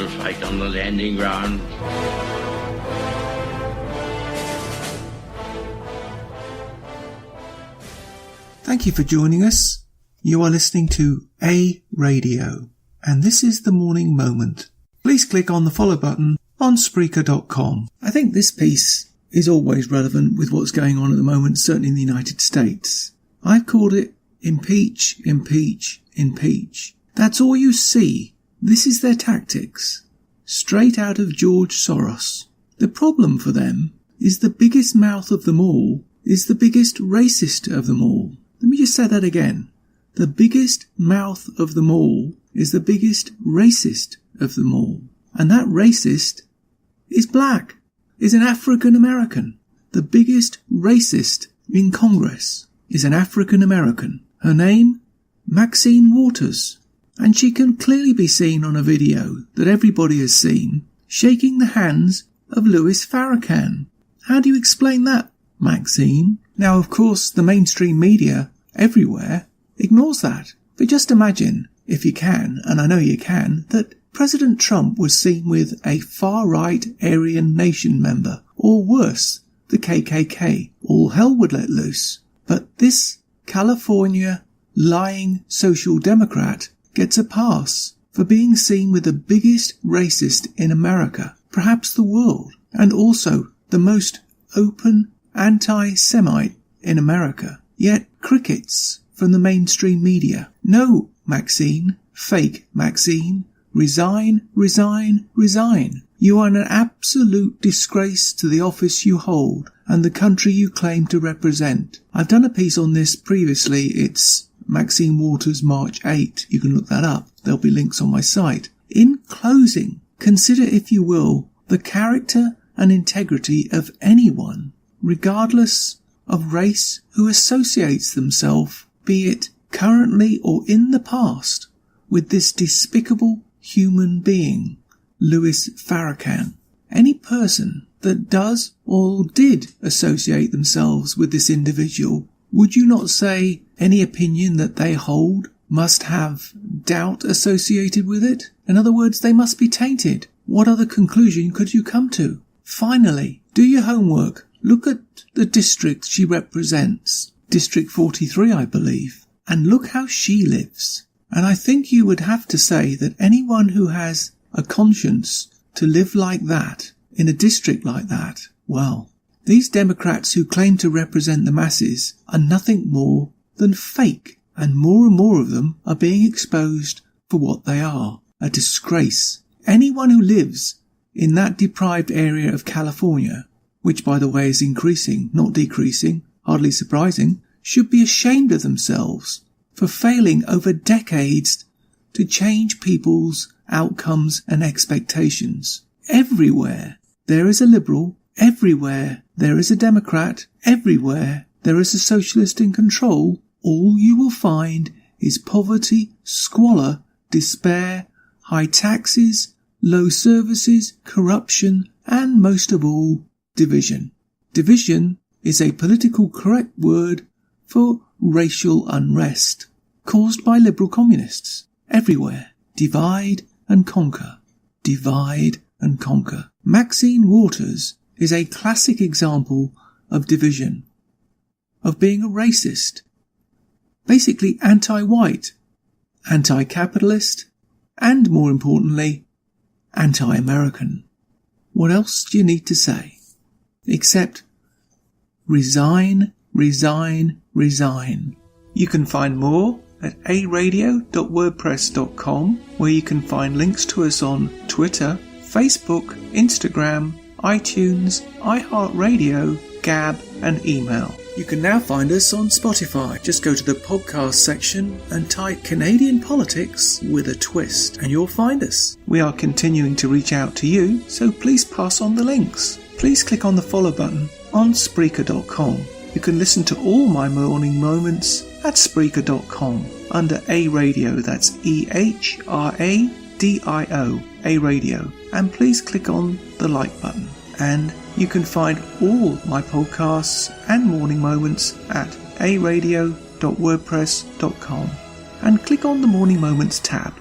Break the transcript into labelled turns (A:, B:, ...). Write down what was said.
A: to fight on the landing ground.
B: Thank you for joining us. You are listening to A Radio, and this is the Morning Moment. Please click on the follow button on Spreaker.com. I think this piece is always relevant with what's going on at the moment, certainly in the United States. I've called it Impeach, Impeach, Impeach. That's all you see. This is their tactics. Straight out of George Soros. The problem for them is the biggest mouth of them all is the biggest racist of them all. Let me just say that again. The biggest mouth of them all is the biggest racist of them all. And that racist is black, is an African American. The biggest racist in Congress is an African American. Her name, Maxine Waters. And she can clearly be seen on a video that everybody has seen, shaking the hands of Louis Farrakhan. How do you explain that, Maxine? Now, of course, the mainstream media everywhere ignores that. But just imagine, if you can, and I know you can, that President Trump was seen with a far-right Aryan Nation member, or worse, the KKK. All hell would let loose. But this California lying social democrat gets a pass for being seen with the biggest racist in America, perhaps the world, and also the most open anti-Semite in America. Yet crickets from the mainstream media. No, Maxine, fake Maxine, resign, resign, resign. You are an absolute disgrace to the office you hold and the country you claim to represent. I've done a piece on this previously. It's Maxine Waters, March 8. You can look that up. There'll be links on my site. In closing, consider, if you will, the character and integrity of anyone, regardless of race, who associates themselves, be it currently or in the past, with this despicable human being, Louis Farrakhan. Any person that does or did associate themselves with this individual, would you not say any opinion that they hold must have doubt associated with it? In other words, they must be tainted. What other conclusion could you come to? Finally, do your homework. Look at the district she represents, District 43, I believe, and look how she lives. And I think you would have to say that anyone who has a conscience to live like that, in a district like that, well, these Democrats who claim to represent the masses are nothing more than fake, and more of them are being exposed for what they are, a disgrace. Anyone who lives in that deprived area of California, which by the way is increasing, not decreasing, hardly surprising, should be ashamed of themselves for failing over decades to change people's outcomes and expectations. Everywhere there is a liberal, everywhere there is a Democrat, everywhere there is a socialist in control, all you will find is poverty, squalor, despair, high taxes, low services, corruption, and most of all, division. Division is a political correct word for racial unrest caused by liberal communists. Everywhere. Divide and conquer. Divide and conquer. Maxine Waters is a classic example of division, of being a racist, basically anti-white, anti-capitalist, and more importantly, anti-American. What else do you need to say? Except resign, resign, resign. You can find more at aradio.wordpress.com, where you can find links to us on Twitter, Facebook, Instagram, iTunes, iHeartRadio, Gab, and email. You can now find us on Spotify. Just go to the podcast section and type Canadian Politics with a Twist, and you'll find us. We are continuing to reach out to you, so please pass on the links. Please click on the follow button on Spreaker.com. You can listen to all my morning moments at Spreaker.com under A Radio, that's EHRADIO, A Radio, and please click on the like button. And you can find all my podcasts and morning moments at aradio.wordpress.com and click on the Morning Moments tab.